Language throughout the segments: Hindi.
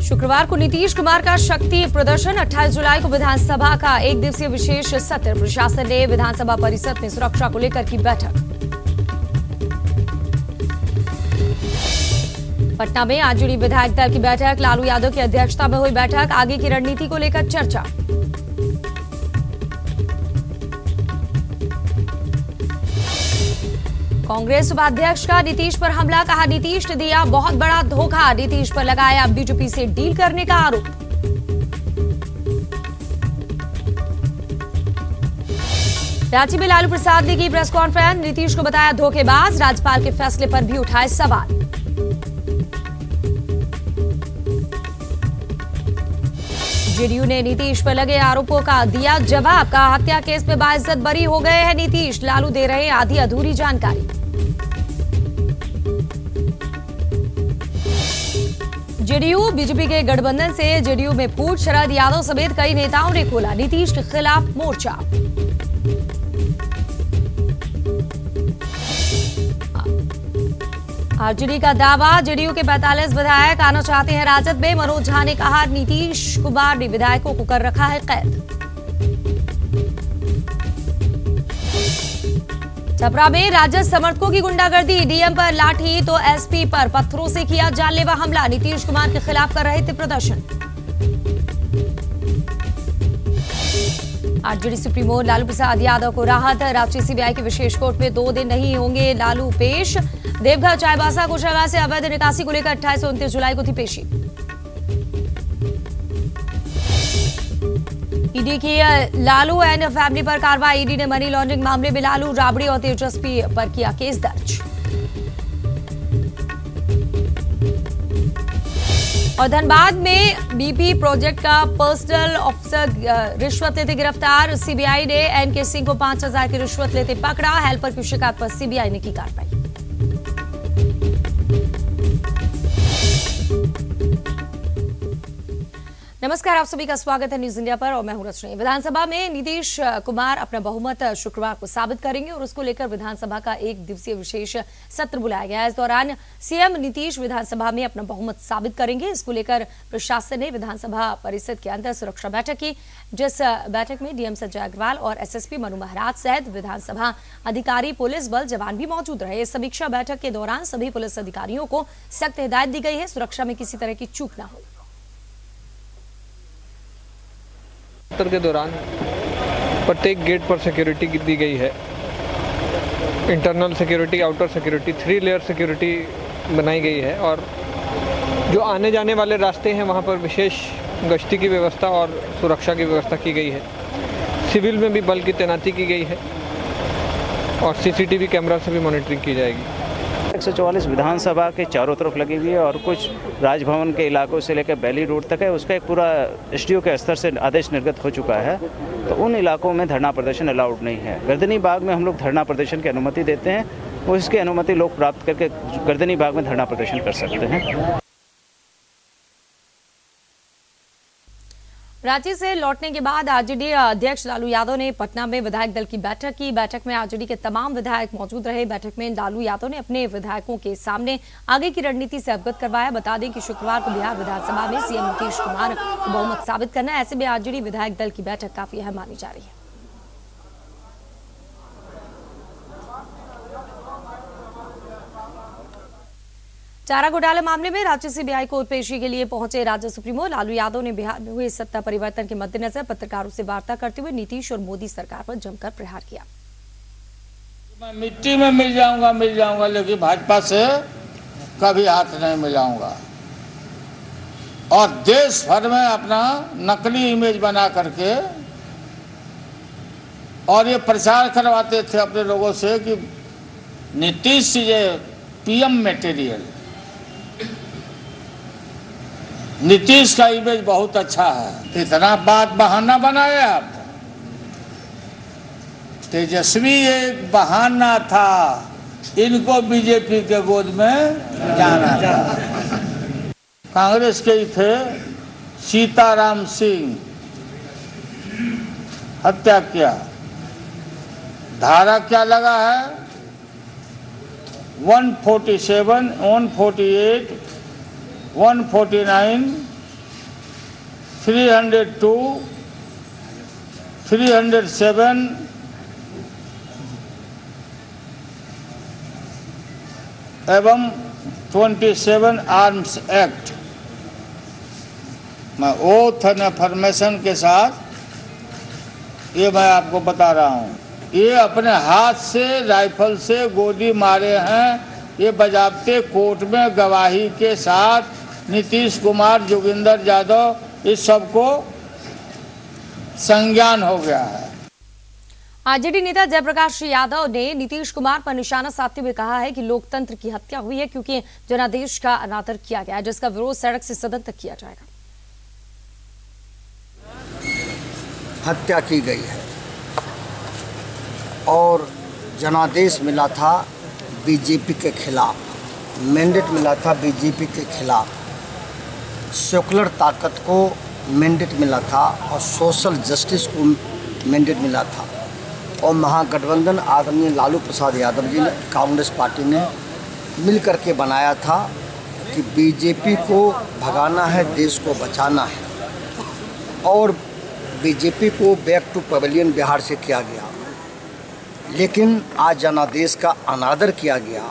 शुक्रवार को नीतीश कुमार का शक्ति प्रदर्शन। 28 जुलाई को विधानसभा का एक दिवसीय विशेष सत्र। प्रशासन ने विधानसभा परिसर में सुरक्षा को लेकर की बैठक। पटना में आरजेडी विधायक दल की बैठक। लालू यादव की अध्यक्षता में हुई बैठक। आगे की रणनीति को लेकर चर्चा। कांग्रेस उपाध्यक्ष का नीतीश पर हमला। कहा नीतीश ने दिया बहुत बड़ा धोखा। नीतीश पर लगाया बीजेपी से डील करने का आरोप। रांची में लालू प्रसाद ने की प्रेस कॉन्फ्रेंस। नीतीश को बताया धोखेबाज। राज्यपाल के फैसले पर भी उठाए सवाल। जेडीयू ने नीतीश पर लगे आरोपों का दिया जवाब। कहा हत्या केस में बाइज्जत बरी हो गए हैं नीतीश। लालू दे रहे आधी अधूरी जानकारी। जेडीयू बीजेपी के गठबंधन से जेडीयू में फूट। शरद यादव समेत कई नेताओं ने खोला नीतीश के खिलाफ मोर्चा। आरजेडी का दावा। जेडीयू के 45 विधायक आना चाहते हैं राजद में। मनोज झा ने कहा नीतीश कुमार ने विधायकों को कर रखा है कैद। छपरा में राजद समर्थकों की गुंडागर्दी। डीएम पर लाठी तो एसपी पर पत्थरों से किया जानलेवा हमला। नीतीश कुमार के खिलाफ कर रहे थे प्रदर्शन। आरजेडी सुप्रीमो लालू प्रसाद यादव को राहत। रांची सीबीआई की विशेष कोर्ट में 2 दिन नहीं होंगे लालू पेश। देवघर चाईबासा कोषागार से अवैध निकासी को लेकर 28 और 29 जुलाई को थी पेशी। ईडी की लालू एंड फैमिली पर कार्रवाई। ईडी ने मनी लॉन्ड्रिंग मामले में लालू, राबड़ी और तेजस्वी पर किया केस दर्ज। और धनबाद में बीपी प्रोजेक्ट का पर्सनल ऑफिसर रिश्वत लेते गिरफ्तार। सीबीआई ने एनके सिंह को 5,000 की रिश्वत लेते पकड़ा। हेल्पर की शिकायत पर सीबीआई ने की कार्रवाई। नमस्कार, आप सभी का स्वागत है न्यूज इंडिया पर और मैं हूं रचनी। विधानसभा में नीतीश कुमार अपना बहुमत शुक्रवार को साबित करेंगे और उसको लेकर विधानसभा का एक दिवसीय विशेष सत्र बुलाया गया है। इस दौरान सीएम नीतीश विधानसभा में अपना बहुमत साबित करेंगे। इसको लेकर प्रशासन ने विधानसभा परिसर के अंदर सुरक्षा बैठक की, जिस बैठक में डीएम संजय अग्रवाल और एसएसपी मनु महाराज सहित विधानसभा अधिकारी, पुलिस बल, जवान भी मौजूद रहे। इस समीक्षा बैठक के दौरान सभी पुलिस अधिकारियों को सख्त हिदायत दी गई है, सुरक्षा में किसी तरह की चूक न हो। सत्र के दौरान प्रत्येक गेट पर सिक्योरिटी दी गई है। Internal security, outer security, 3 layer security बनाई गई है और जो आने जाने वाले रास्ते हैं वहां पर विशेष गश्ती की व्यवस्था और सुरक्षा की व्यवस्था की गई है। सिविल में भी बल की तैनाती की गई है और सीसीटीवी कैमरा से भी मॉनिटरिंग की जाएगी। 144 विधानसभा के चारों तरफ लगी हुई है और कुछ राजभवन के इलाकों से लेकर बैली रोड तक है। उसका एक पूरा एसडीओ के स्तर से आदेश निर्गत हो चुका है, तो उन इलाकों में धरना प्रदर्शन अलाउड नहीं है। गर्दनी बाग में हम लोग धरना प्रदर्शन की अनुमति देते हैं, वो इसकी अनुमति लोग प्राप्त करके गर्दनी बाग में धरना प्रदर्शन कर सकते हैं। रांची से लौटने के बाद आरजेडी अध्यक्ष लालू यादव ने पटना में विधायक दल की बैठक की। बैठक में आरजेडी के तमाम विधायक मौजूद रहे। बैठक में लालू यादव ने अपने विधायकों के सामने आगे की रणनीति से अवगत करवाया। बता दें कि शुक्रवार को बिहार विधानसभा में सीएम नीतीश कुमार को बहुमत साबित करना है। ऐसे में आरजेडी विधायक दल की बैठक काफी अहम मानी जा रही है। चारा घोटाला मामले में रांची सीबीआई कोर्ट पेशी के लिए पहुंचे राजद सुप्रीमो लालू यादव ने बिहार में हुए सत्ता परिवर्तन के मद्देनजर पत्रकारों से वार्ता करते हुए नीतीश और मोदी सरकार पर जमकर प्रहार किया। मैं मिट्टी में मिल जाऊंगा लेकिन भाजपा से कभी हाथ नहीं मिलाऊंगा और देश भर में अपना नकली इमेज बना करके और ये प्रचार करवाते थे अपने लोगों से कि नीतीश ये पीएम मटेरियल। नीतीश का इमेज बहुत अच्छा है। इतना बात बहाना बनाया आप। तेजस्वी एक बहाना था, इनको बीजेपी के गोद में जाना था। कांग्रेस के ही थे सीताराम सिंह, हत्या किया। धारा क्या लगा है? 147, 148, 149, 302, 307, एवं 27 आर्म्स एक्ट मैं ओथ एंड अफर्मेशन के साथ ये मैं आपको बता रहा हूँ। ये अपने हाथ से राइफल से गोली मारे हैं, ये बजाबते कोर्ट में गवाही के साथ नीतीश कुमार, जोगिंदर यादव इस सबको संज्ञान हो गया है। आरजेडी नेता जयप्रकाश यादव ने नीतीश कुमार पर निशाना साधते हुए कहा है कि लोकतंत्र की हत्या हुई है क्योंकि जनादेश का अनादर किया गया है, जिसका विरोध सड़क से सदन तक किया जाएगा। हत्या की गई है और जनादेश मिला था बीजेपी के खिलाफ, मैंडेट मिला था बीजेपी के खिलाफ, सेकुलर ताकत को मैंडेट मिला था और सोशल जस्टिस को मैंडेट मिला था। और महागठबंधन आदरणीय लालू प्रसाद यादव जी ने, कांग्रेस पार्टी ने मिल करके बनाया था कि बीजेपी को भगाना है, देश को बचाना है। और बीजेपी को बैक टू पवेलियन बिहार से किया गया, लेकिन आज जनादेश का अनादर किया गया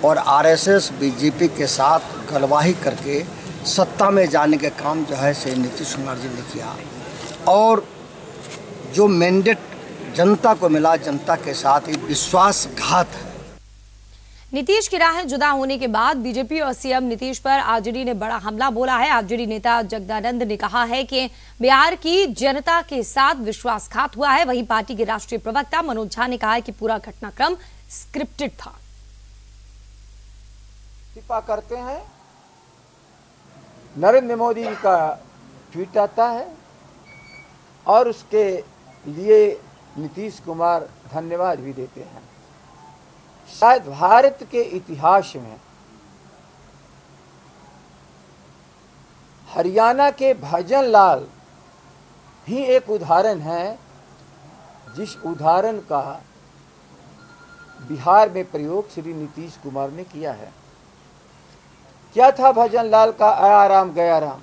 और आरएसएस बीजेपी के साथ गलवाही करके सत्ता में जाने के काम जो है से नीतीश कुमार जी ने किया। और जो मैंडेट जनता को मिला, जनता के साथ ही विश्वासघात है। नीतीश की राहें जुदा होने के बाद बीजेपी और सीएम नीतीश पर आरजेडी ने बड़ा हमला बोला है। आरजेडी नेता जगदानंद ने कहा है कि बिहार की जनता के साथ विश्वासघात हुआ है। वहीं पार्टी के राष्ट्रीय प्रवक्ता मनोज झा ने कहा है कि पूरा घटनाक्रम स्क्रिप्टेड था। टिप्पा करते हैं, नरेंद्र मोदी का ट्वीट आता है और उसके लिए नीतीश कुमार धन्यवाद भी देते हैं। शायद भारत के इतिहास में हरियाणा के भजन लाल ही एक उदाहरण है जिस उदाहरण का बिहार में प्रयोग श्री नीतीश कुमार ने किया है। क्या था भजन लाल का आया राम गया राम?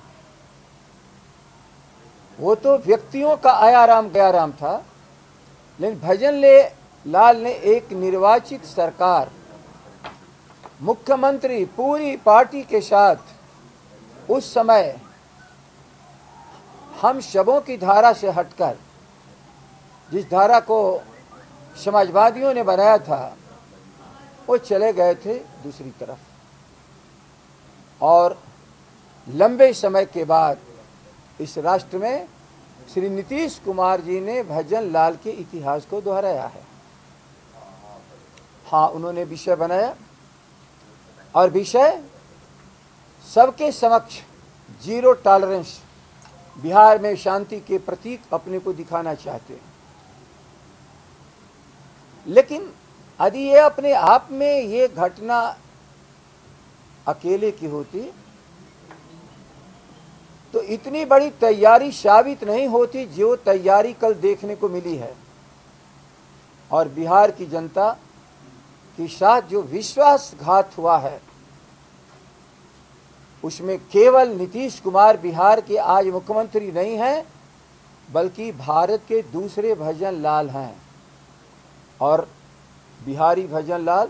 वो तो व्यक्तियों का आया राम गया राम था, लेकिन भजन लाल ने एक निर्वाचित सरकार, मुख्यमंत्री, पूरी पार्टी के साथ उस समय हम शबों की धारा से हटकर, जिस धारा को समाजवादियों ने बनाया था, वो चले गए थे दूसरी तरफ। और लंबे समय के बाद इस राष्ट्र में श्री नीतीश कुमार जी ने भजन लाल के इतिहास को दोहराया है। हाँ, उन्होंने विषय बनाया और विषय सबके समक्ष जीरो टॉलरेंस, बिहार में शांति के प्रतीक अपने को दिखाना चाहते हैं। लेकिन यदि ये अपने आप में ये घटना अकेले की होती तो इतनी बड़ी तैयारी साबित नहीं होती जो तैयारी कल देखने को मिली है। और बिहार की जनता के साथ जो विश्वासघात हुआ है, उसमें केवल नीतीश कुमार बिहार के आज मुख्यमंत्री नहीं हैं, बल्कि भारत के दूसरे भजन लाल हैं। और बिहारी भजन लाल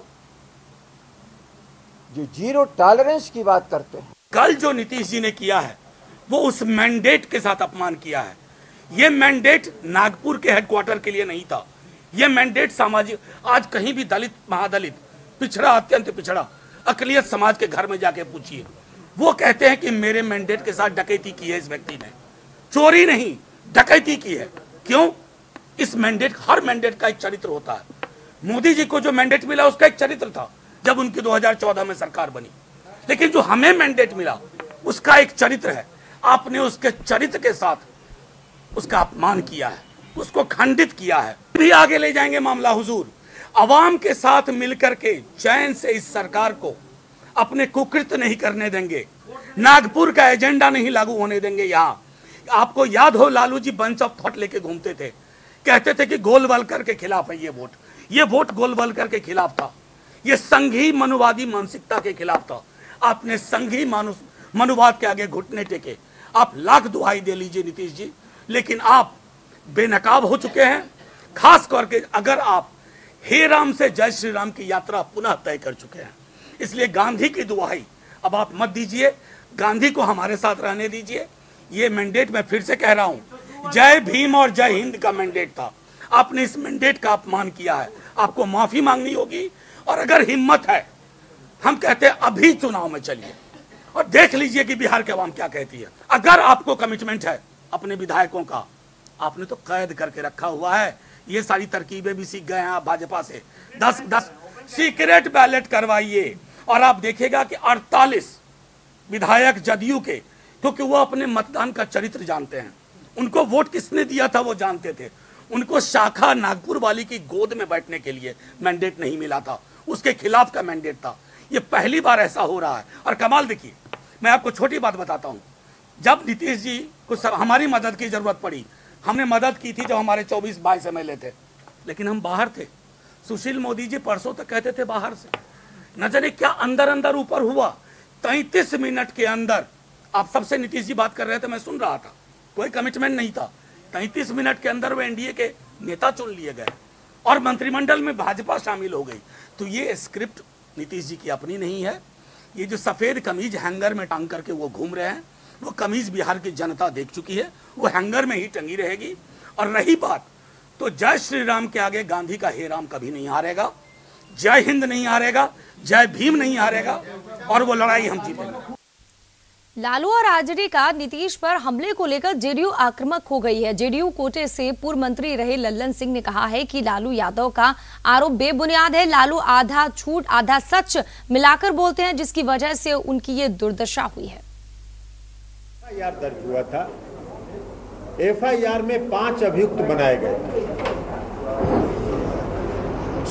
जो जीरो टॉलरेंस की बात करते हैं। कल जो नीतीश जी ने किया है वो उस मैंडेट के साथ अपमान किया है। ये मैंडेट नागपुर के हेडक्वार्टर के लिए नहीं था। ये मैंडेट सामाजिक, आज कहीं भी दलित, महादलित, पिछड़ा, अत्यंत पिछड़ा, अकलियत समाज के घर में जाके पूछिए, वो कहते हैं कि मेरे मैंडेट के साथ डकैती की है इस व्यक्ति ने। चोरी नहीं, डकैती की है। क्यों? इस मैंडेट, हर मैंडेट का एक चरित्र होता है। मोदी जी को जो मैंडेट मिला उसका एक चरित्र था जब उनकी 2014 में सरकार बनी, लेकिन जो हमें मैंडेट मिला उसका एक चरित्र है। आपने उसके चरित्र के साथ उसका अपमान किया है, उसको खंडित किया है। भी आगे ले जाएंगे मामला हुजूर, अवाम के साथ मिलकर के चैन से इस सरकार को अपने कुकृत्य नहीं करने देंगे, नागपुर का एजेंडा नहीं लागू होने देंगे। यहाँ आपको याद हो, Lalu ji bunch of thought लेके घूमते थे, कहते थे कि गोलवलकर के खिलाफ है ये वोट गोलवलकर के खिलाफ था, ये संघी मनुवादी मानसिकता के खिलाफ था। आपने संघी मनुवाद के आगे घुटने टेके, आप लाख दुहाई दे लीजिए नीतीश जी, लेकिन आप बेनकाब हो चुके हैं। खास करके अगर आप हे राम से जय श्री राम की यात्रा पुनः तय कर चुके हैं, इसलिए गांधी की दुहाई अब आप मत दीजिए, गांधी को हमारे साथ रहने दीजिए। ये मैंडेट मैं फिर से कह रहा हूं, जय भीम और जय हिंद का मैंडेट था, आपने इस मैंडेट का अपमान किया है, आपको माफी मांगनी होगी। और अगर हिम्मत है, हम कहते हैं अभी चुनाव में चलिए और देख लीजिए कि बिहार की आवाम क्या कहती है। अगर आपको कमिटमेंट है अपने विधायकों का, आपने तो कैद करके रखा हुआ है, ये सारी तरकीबें भी सीख गए हैं आप भाजपा से। 10 सीक्रेट बैलेट करवाइए और आप देखिएगा कि 48 विधायक जदयू के, क्योंकि वो अपने मतदान का चरित्र जानते हैं, उनको वोट किसने दिया था वो जानते थे, उनको शाखा नागपुर वाली की गोद में बैठने के लिए मैंडेट नहीं मिला था, उसके खिलाफ का मैंडेट था। ये पहली बार ऐसा हो रहा है। और कमाल देखिए, मैं आपको छोटी बात बताता हूं, जब नीतीश जी को हमारी मदद की जरूरत पड़ी, हमने मदद की थी जब हमारे 24-22 MLA थे, लेकिन हम बाहर थे। सुशील मोदी जी परसों तक कहते थे बाहर से, न जाने क्या अंदर अंदर ऊपर हुआ। 33 मिनट के अंदर, आप सबसे नीतीश जी बात कर रहे थे, मैं सुन रहा था, कोई कमिटमेंट नहीं था। 33 मिनट के अंदर वो एनडीए के नेता चुन लिए गए और मंत्रिमंडल में भाजपा शामिल हो गई। तो ये स्क्रिप्ट नीतीश जी की अपनी नहीं है। ये जो सफेद कमीज हैंगर में टांग करके वो घूम रहे हैं, वो कमीज बिहार की जनता देख चुकी है, वो हैंगर में ही टंगी रहेगी। और रही बात, तो जय श्री राम के आगे गांधी का हे राम कभी नहीं हारेगा, जय हिंद नहीं हारेगा, जय भीम नहीं हारेगा, और वो लड़ाई हम जीतेंगे। लालू और आरजेडी का नीतीश पर हमले को लेकर जेडीयू आक्रामक हो गई है। जेडीयू कोटे से पूर्व मंत्री रहे लल्लन सिंह ने कहा है कि लालू यादव का आरोप बेबुनियाद है। लालू आधा झूठ आधा सच मिलाकर बोलते हैं, जिसकी वजह से उनकी ये दुर्दशा हुई है। एफआईआर दर्ज हुआ था, एफआईआर में 5 अभियुक्त बनाए गए थे।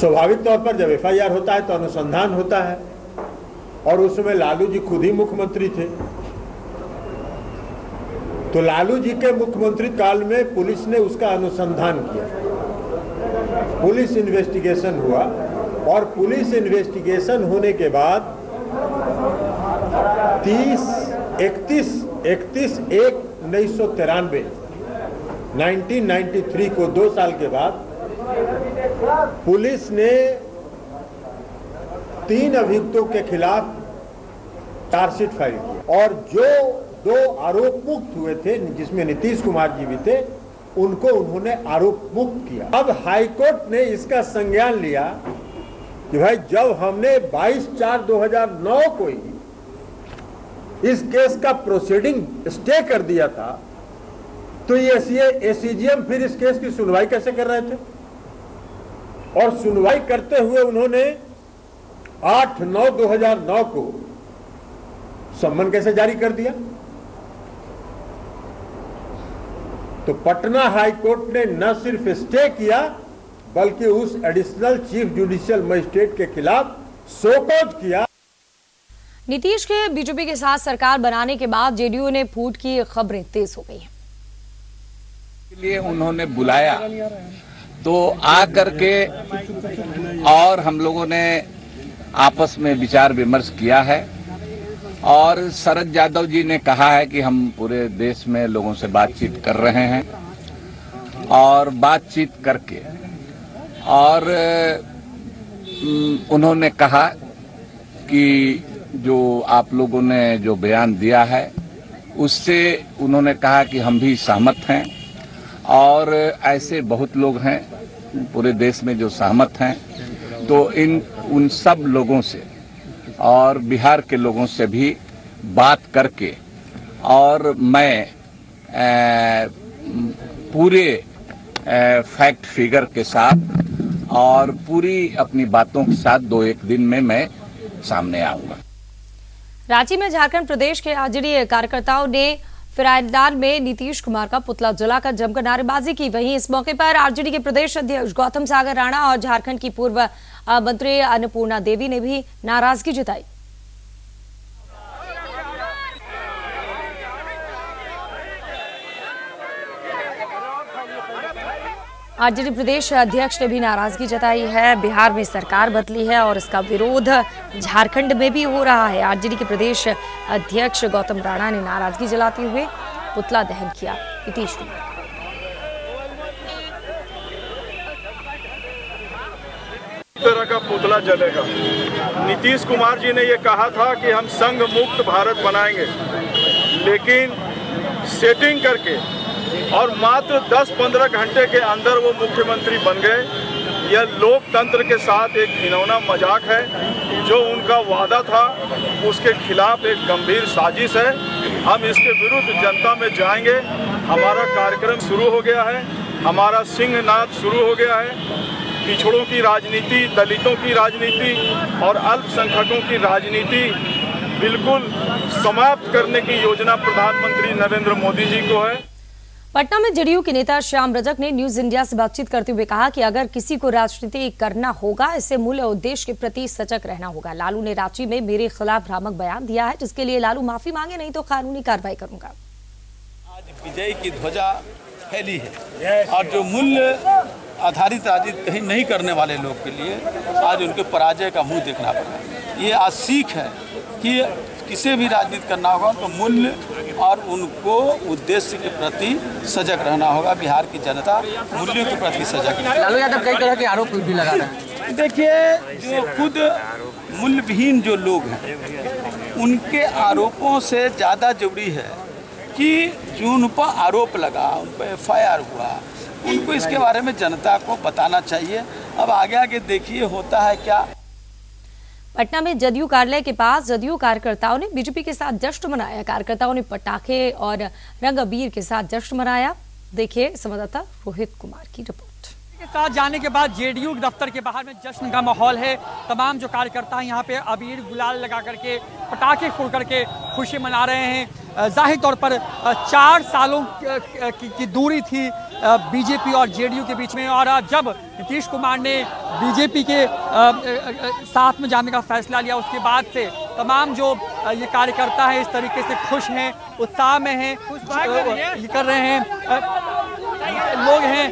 स्वाभाविक तौर पर जब एफआईआर होता है तो अनुसंधान होता है, और उसमें लालू जी खुद ही मुख्यमंत्री थे। तो लालू जी के मुख्यमंत्री काल में पुलिस ने उसका अनुसंधान किया, पुलिस इन्वेस्टिगेशन हुआ, और पुलिस इन्वेस्टिगेशन होने के बाद 1993 को 2 साल के बाद पुलिस ने 3 अभियुक्तों के खिलाफ चार्जशीट फाइल की, और जो 2 आरोप मुक्त हुए थे, जिसमें नीतीश कुमार जी भी थे, उनको उन्होंने आरोप मुक्त किया। अब हाईकोर्ट ने इसका संज्ञान लिया कि भाई जब हमने 22/4/2009 को ही इस केस का प्रोसीडिंग स्टे कर दिया था, तो ये एसीजीएम फिर इस केस की सुनवाई कैसे कर रहे थे? और सुनवाई करते हुए उन्होंने 8/9/2009 को सम्मन कैसे जारी कर दिया? तो पटना हाई कोर्ट ने न सिर्फ स्टे किया, बल्कि उस एडिशनल चीफ जुडिशियल मजिस्ट्रेट के खिलाफ शोकॉज किया। नीतीश के बीजेपी के साथ सरकार बनाने के बाद जेडीयू ने फूट की खबरें तेज हो गई हैं। लिए उन्होंने बुलाया तो आ करके और हम लोगों ने आपस में विचार विमर्श किया है, और शरद यादव जी ने कहा है कि हम पूरे देश में लोगों से बातचीत कर रहे हैं, और बातचीत करके और उन्होंने कहा कि जो आप लोगों ने जो बयान दिया है उससे उन्होंने कहा कि हम भी सहमत हैं, और ऐसे बहुत लोग हैं पूरे देश में जो सहमत हैं। तो उन सब लोगों से और बिहार के लोगों से भी बात करके, और मैं पूरे फैक्ट फिगर के साथ और पूरी अपनी बातों के साथ 2-1 दिन में मैं सामने आऊंगा। रांची में झारखंड प्रदेश के आरजेडी कार्यकर्ताओं ने फिरायदान में नीतीश कुमार का पुतला जलाकर जमकर नारेबाजी की। वहीं इस मौके पर आरजेडी के प्रदेश अध्यक्ष गौतम सागर राणा और झारखंड की पूर्व मंत्री अन्नपूर्णा देवी ने भी नाराजगी जताई। आरजेडी प्रदेश अध्यक्ष ने भी नाराजगी जताई है। बिहार में सरकार बदली है और इसका विरोध झारखंड में भी हो रहा है। आरजेडी के प्रदेश अध्यक्ष गौतम राणा ने नाराजगी जताते हुए पुतला दहन किया नीतीश कुमार। तरह का पुतला जलेगा। नीतीश कुमार जी ने ये कहा था कि हम संघ मुक्त भारत बनाएंगे, लेकिन सेटिंग करके और मात्र 10-15 घंटे के अंदर वो मुख्यमंत्री बन गए। यह लोकतंत्र के साथ एक घिनौना मजाक है। जो उनका वादा था उसके खिलाफ एक गंभीर साजिश है। हम इसके विरुद्ध जनता में जाएंगे। हमारा कार्यक्रम शुरू हो गया है, हमारा सिंहनाद शुरू हो गया है। पिछड़ों की राजनीति, दलितों की राजनीति और अल्पसंख्यकों की राजनीति बिल्कुल समाप्त करने की योजना प्रधानमंत्री नरेंद्र मोदी जी को है। पटना में जेडीयू के नेता श्याम रजक ने न्यूज इंडिया से बातचीत करते हुए कहा कि अगर किसी को राजनीति करना होगा, इससे मूल उद्देश्य के प्रति सजग रहना होगा। लालू ने रांची में मेरे खिलाफ भ्रामक बयान दिया है, जिसके लिए लालू माफी मांगे, नहीं तो कानूनी कार्रवाई करूंगा। आज विजय की ध्वजा फैली है और जो मूल्य आधारित राजनीति कहीं नहीं करने वाले लोग के लिए आज उनके पराजय का मुंह देखना पड़ा। ये आज सीख है कि किसी भी राजनीति करना होगा उनको मूल्य और उनको उद्देश्य के प्रति सजग रहना होगा। बिहार की जनता मूल्यों के प्रति सजग है। लालू यादव कई तरह के आरोप भी लगा रहे हैं। देखिए, जो खुद मूल्यविहीन जो लोग हैं उनके आरोपों से ज़्यादा जरूरी है कि जो उन पर आरोप लगा, उन पर FIR हुआ, उनको इसके बारे में जनता को बताना चाहिए। अब आगे आगे देखिए होता है क्या। पटना में जदयू कार्यालय के पास जदयू कार्यकर्ताओं ने बीजेपी के साथ जश्न मनाया। कार्यकर्ताओं ने पटाखे और रंग अबीर के साथ जश्न मनाया। देखिए संवाददाता रोहित कुमार की रिपोर्ट। के साथ जाने के बाद जेडीयू दफ्तर के बाहर में जश्न का माहौल है। तमाम जो कार्यकर्ता हैं यहाँ पे अबीर गुलाल लगा करके, पटाखे फोड़ करके खुशी मना रहे हैं। जाहिर तौर पर 4 सालों की दूरी थी बीजेपी और जेडीयू के बीच में, और जब नीतीश कुमार ने बीजेपी के साथ में जाने का फैसला लिया, उसके बाद से तमाम जो ये कार्यकर्ता हैं इस तरीके से खुश हैं, उत्साह में हैं, ये कर रहे हैं, लोग हैं।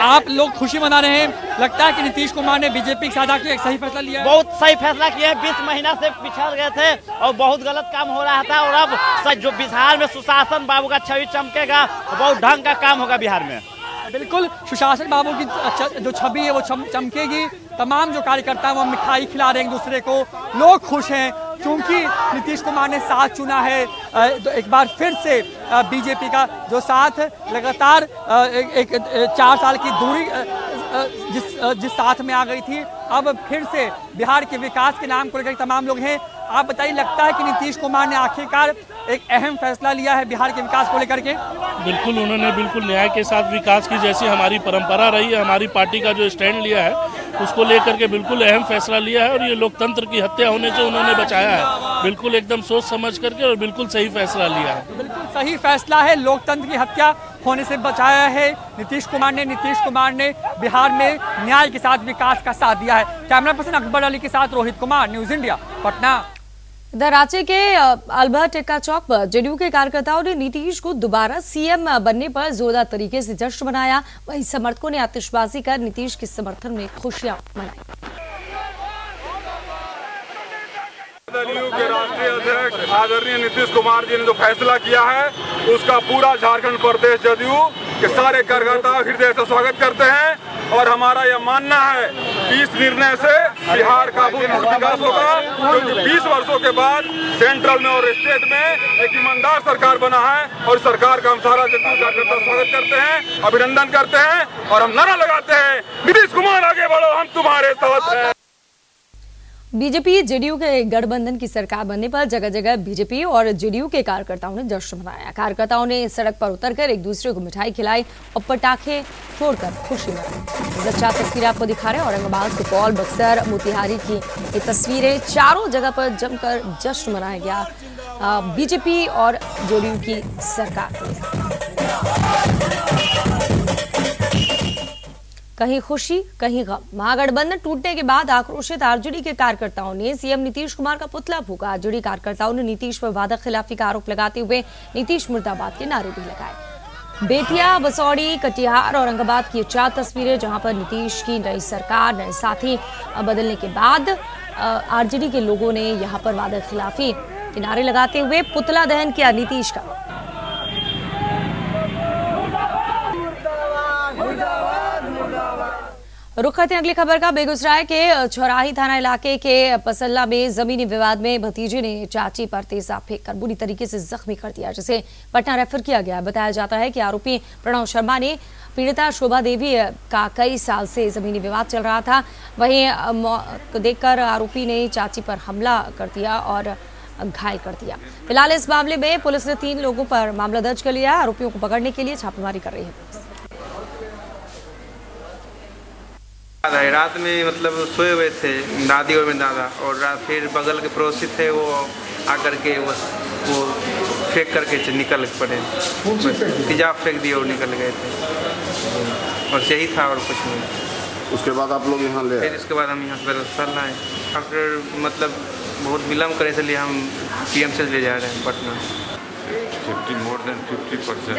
आप लोग खुशी मना रहे हैं। लगता है कि नीतीश कुमार ने बीजेपी के साथ आके एक सही फैसला लिया है। बहुत सही फैसला किया है। 20 महीना से पिछड़ गए थे और बहुत गलत काम हो रहा था, और अब जो बिहार में सुशासन बाबू का छवि चमकेगा, बहुत ढंग का काम होगा बिहार में। बिल्कुल, सुशासन बाबू की जो छवि है वो चमकेगी। तमाम जो कार्यकर्ता हैं वो मिठाई खिला रहे हैं एक दूसरे को। लोग खुश हैं क्योंकि नीतीश कुमार ने साथ चुना है। तो एक बार फिर से बीजेपी का जो साथ लगातार 4 साल की दूरी जिस साथ में आ गई थी, अब फिर से बिहार के विकास के नाम को लेकर तमाम लोग हैं। आप बताइए, लगता है कि नीतीश कुमार ने आखिरकार एक अहम फैसला लिया है बिहार के विकास को लेकर के? बिल्कुल, उन्होंने बिल्कुल न्याय के साथ विकास की जैसी हमारी परंपरा रही है, हमारी पार्टी का जो स्टैंड लिया है उसको लेकर के बिल्कुल अहम फैसला लिया है, और ये लोकतंत्र की हत्या होने से उन्होंने बचाया है। बिल्कुल एकदम सोच समझ करके और बिल्कुल सही फैसला लिया है। बिल्कुल सही फैसला है, लोकतंत्र की हत्या होने से बचाया है नीतीश कुमार ने बिहार में न्याय के साथ विकास का साथ दिया है। कैमरा पर्सन अकबर अली के साथ रोहित कुमार, न्यूज इंडिया, पटना। इधर रांची के अल्बर्ट एक्का चौक पर जेडीयू के कार्यकर्ताओं ने नीतीश को दोबारा सीएम बनने पर जोरदार तरीके से जश्न मनाया। वहीं समर्थकों ने आतिशबाजी कर नीतीश के समर्थन में खुशियां मनाई। जदयू के राष्ट्रीय अध्यक्ष आदरणीय नीतीश कुमार जी ने जो फैसला किया है उसका पूरा झारखंड प्रदेश जदयू के सारे कार्यकर्ता हृदय से स्वागत करते हैं, और हमारा यह मानना है कि इस निर्णय से बिहार का भूतपूर्व विकास होगा, क्योंकि 20 वर्षों के बाद सेंट्रल में और स्टेट में एक ईमानदार सरकार बना है, और सरकार का हम सारा जदयू कार्यकर्ता स्वागत करते हैं, अभिनंदन करते हैं, और हम नारा लगाते हैं, नीतीश कुमार आगे बढ़ो, हम तुम्हारे साथ हैं। बीजेपी जेडीयू के गठबंधन की सरकार बनने पर जगह जगह बीजेपी और जेडीयू के कार्यकर्ताओं ने जश्न मनाया। कार्यकर्ताओं ने सड़क पर उतरकर एक दूसरे को मिठाई खिलाई और पटाखे फोड़कर खुशी मनाई। 4 तस्वीरें आपको दिखा रहे हैं। औरंगाबाद, सुपौल, बक्सर, मोतिहारी की ये तस्वीरें, चारों जगह पर जमकर जश्न मनाया गया बीजेपी और जेडीयू की सरकार। कहीं खुशी कहीं गम। महागठबंधन टूटने के बाद आक्रोशित आरजेडी के कार्यकर्ताओं ने सीएम नीतीश कुमार का पुतला फूंका। आरजेडी कार्यकर्ताओं ने नीतीश पर वादा खिलाफी का आरोप लगाते हुए नीतीश मुर्दाबाद के नारे भी लगाए। बेतिया, बसौड़ी, कटिहार, औरंगाबाद की 4 तस्वीरें जहां पर नीतीश की नई सरकार, नए साथी बदलने के बाद आरजेडी के लोगों ने यहां पर वादा खिलाफी के नारे लगाते हुए पुतला दहन किया नीतीश का। रुख करते हैं अगली खबर का। बेगूसराय के चौराही थाना इलाके के पसल्ला में जमीनी विवाद में भतीजे ने चाची पर तेजाब फेंककर बुरी तरीके से जख्मी कर दिया, जिसे पटना रेफर किया गया। बताया जाता है कि आरोपी प्रणव शर्मा ने पीड़िता शोभा देवी का कई साल से जमीनी विवाद चल रहा था। वहीं को देखकर आरोपी ने चाची पर हमला कर दिया और घायल कर दिया। फिलहाल इस मामले में पुलिस ने 3 लोगों पर मामला दर्ज कर लिया है। आरोपियों को पकड़ने के लिए छापेमारी कर रही है पुलिस। रात में मतलब सोए हुए थे दादी और मेरे दादा, और फिर बगल के पड़ोसी थे वो आकर के वो फेंक करके निकल पड़े, तेजाब फेंक दिए और निकल गए थे, और यही था और कुछ नहीं। उसके बाद आप लोग यहाँ ले, फिर इसके बाद हम यहाँ पर अस्पताल आए। डॉक्टर मतलब बहुत विलम्ब करे, इसलिए हम PMC ले जा रहे हैं Patna. More than 50%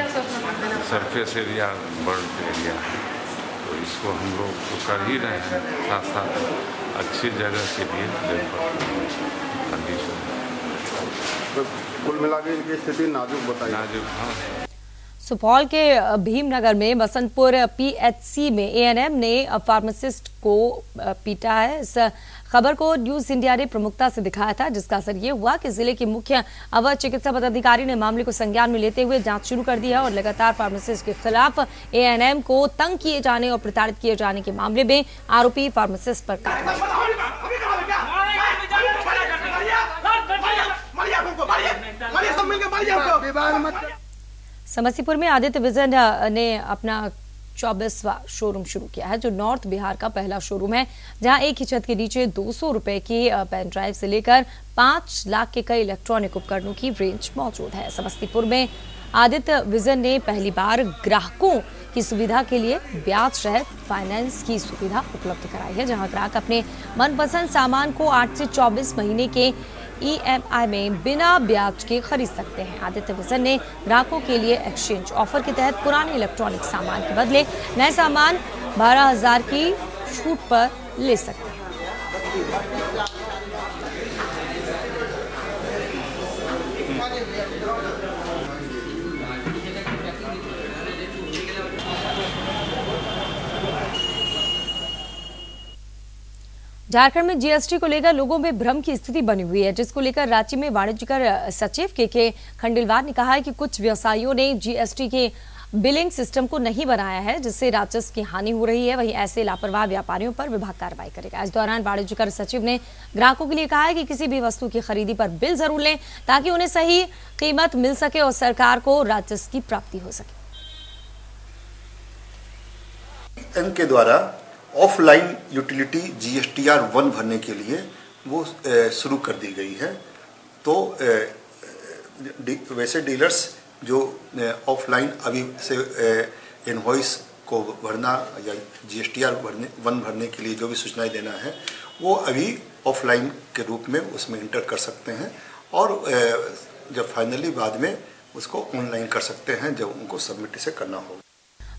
surface area burn area है, तो इसको हम लोग तो कर ही रहे हैं, साथ साथ अच्छी जगह के लिए कंडीशन। तो कुल मिला के इनकी स्थिति नाजुक बताई। नाजुक, हाँ। सुपौल के भीमनगर में बसंतपुर PHC में ANM ने फार्मासिस्ट को पीटा है। इस खबर को न्यूज इंडिया ने प्रमुखता से दिखाया था, जिसका असर ये हुआ कि जिले के मुख्य अवर चिकित्सा पदाधिकारी ने मामले को संज्ञान में लेते हुए जांच शुरू कर दी है और लगातार फार्मासिस्ट के खिलाफ ANM को तंग किए जाने और प्रताड़ित किए जाने के मामले में आरोपी फार्मासिस्ट पर कार्रवाई। समस्तीपुर में आदित्य विजन ने अपना 24वां शोरूम शुरू किया है, जो नॉर्थ बिहार का पहला शोरूम है, जहां एक ही छत के नीचे 200 रुपए की पेन ड्राइव से लेकर 5 लाख के कई इलेक्ट्रॉनिक उपकरणों की रेंज मौजूद है। समस्तीपुर में आदित्य विजन ने पहली बार ग्राहकों की सुविधा के लिए ब्याज रहित फाइनेंस की सुविधा उपलब्ध कराई है, जहां ग्राहक अपने मनपसंद सामान को 8 से 24 महीने के EMI में बिना ब्याज के खरीद सकते हैं। आदित्य विजन ने ग्राहकों के लिए एक्सचेंज ऑफर के तहत पुराने इलेक्ट्रॉनिक सामान के बदले नए सामान 12,000 की छूट पर ले सकते हैं। झारखंड में GST को लेकर लोगों में भ्रम की स्थिति बनी हुई है, जिसको लेकर रांची में वाणिज्यकर सचिव के खंडेलवाल ने कहा है कि कुछ व्यवसायियों ने GST के बिलिंग सिस्टम को नहीं बनाया है, जिससे राजस्व की हानि हो रही है। वहीं ऐसे लापरवाह व्यापारियों पर विभाग कार्रवाई करेगा। इस दौरान वाणिज्यकर सचिव ने ग्राहकों के लिए कहा है कि किसी भी वस्तु की खरीदी पर बिल जरूर लें, ताकि उन्हें सही कीमत मिल सके और सरकार को राजस्व की प्राप्ति हो सके। इनके द्वारा ऑफलाइन यूटिलिटी GSTR 1 भरने के लिए वो शुरू कर दी गई है। तो वैसे डीलर्स जो ऑफलाइन अभी से इनवॉइस को भरना या GSTR 1 भरने के लिए जो भी सूचनाएं देना है, वो अभी ऑफलाइन के रूप में उसमें इंटर कर सकते हैं, और जब फाइनली बाद में उसको ऑनलाइन कर सकते हैं जब उनको सबमिट से करना होगा।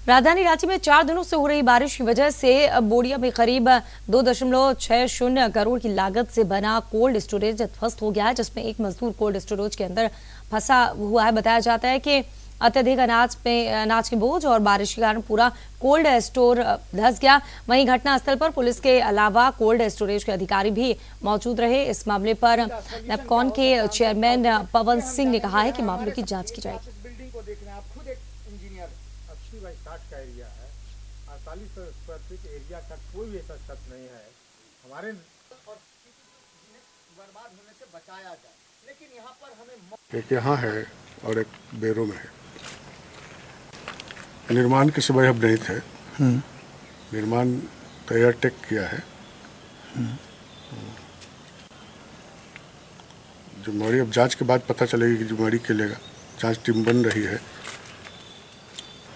राजधानी रांची में 4 दिनों से हो रही बारिश की वजह से बोड़िया में करीब 2.60 करोड़ की लागत से बना कोल्ड स्टोरेज ध्वस्त हो गया है, जिसमें एक मजदूर कोल्ड स्टोरेज के अंदर फंसा हुआ है। बताया जाता है कि अत्यधिक अनाज के बोझ और बारिश के कारण पूरा कोल्ड स्टोर धंस गया। वहीं घटनास्थल पर पुलिस के अलावा कोल्ड स्टोरेज के अधिकारी भी मौजूद रहे। इस मामले पर नेपकॉन के चेयरमैन पवन सिंह ने कहा है कि मामले की जांच की जाएगी। का एरिया है, 48 स्क्वायर फीट एरिया का कोई भी ऐसा छत नहीं है हमारे, और बर्बाद होने से बचाया जाए। लेकिन यहाँ पर हमें एक यहाँ है और एक बेरों में है। निर्माण के समय अब नहीं थे, निर्माण तो एयरटेक किया है। जुम्मड़ी अब जांच के बाद पता चलेगी कि जुम्मड़ी के लेगा, जांच टीम बन रही है,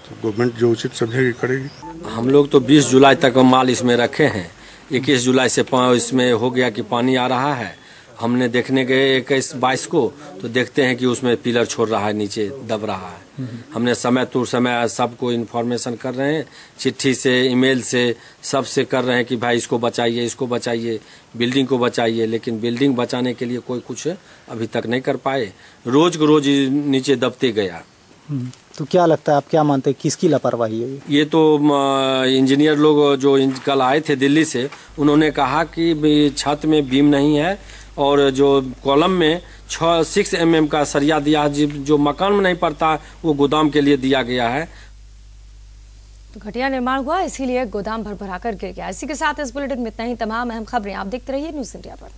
तो गवर्नमेंट जो उचित समझेगी करेगी। हम लोग तो 20 जुलाई तक माल इसमें रखे हैं। 21 जुलाई से इसमें हो गया कि पानी आ रहा है। हमने देखने गए 21-22 को, तो देखते हैं कि उसमें पिलर छोड़ रहा है, नीचे दब रहा है। हमने समय टू समय सबको इन्फॉर्मेशन कर रहे हैं, चिट्ठी से, ईमेल से, सबसे कर रहे हैं कि भाई इसको बचाइए, इसको बचाइए, बिल्डिंग को बचाइए, लेकिन बिल्डिंग बचाने के लिए कोई कुछ अभी तक नहीं कर पाए। रोज को रोज नीचे दबते गया। तो क्या लगता है, आप क्या मानते हैं किसकी लापरवाही है ये? तो इंजीनियर लोग जो कल आए थे दिल्ली से, उन्होंने कहा कि छत में बीम नहीं है और जो कॉलम में 6 mm का सरिया दिया है, जो मकान में नहीं पड़ता वो गोदाम के लिए दिया गया है। तो घटिया निर्माण हुआ, इसीलिए गोदाम भर कर गिर गया। इसी के साथ इस बुलेटिन में इतना ही। तमाम अहम खबरें आप देखते रहिए न्यूज़ इंडिया पर।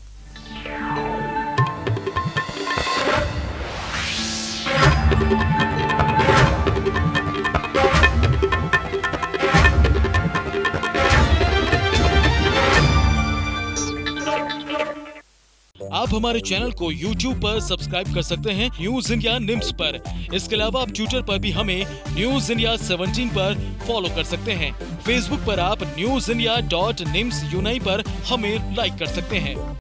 आप हमारे चैनल को YouTube पर सब्सक्राइब कर सकते हैं न्यूज़ इंडिया निम्स पर। इसके अलावा आप ट्विटर पर भी हमें न्यूज़ इंडिया 17 पर फॉलो कर सकते हैं। फेसबुक पर आप newsindia.nimsUnai पर हमें लाइक कर सकते हैं।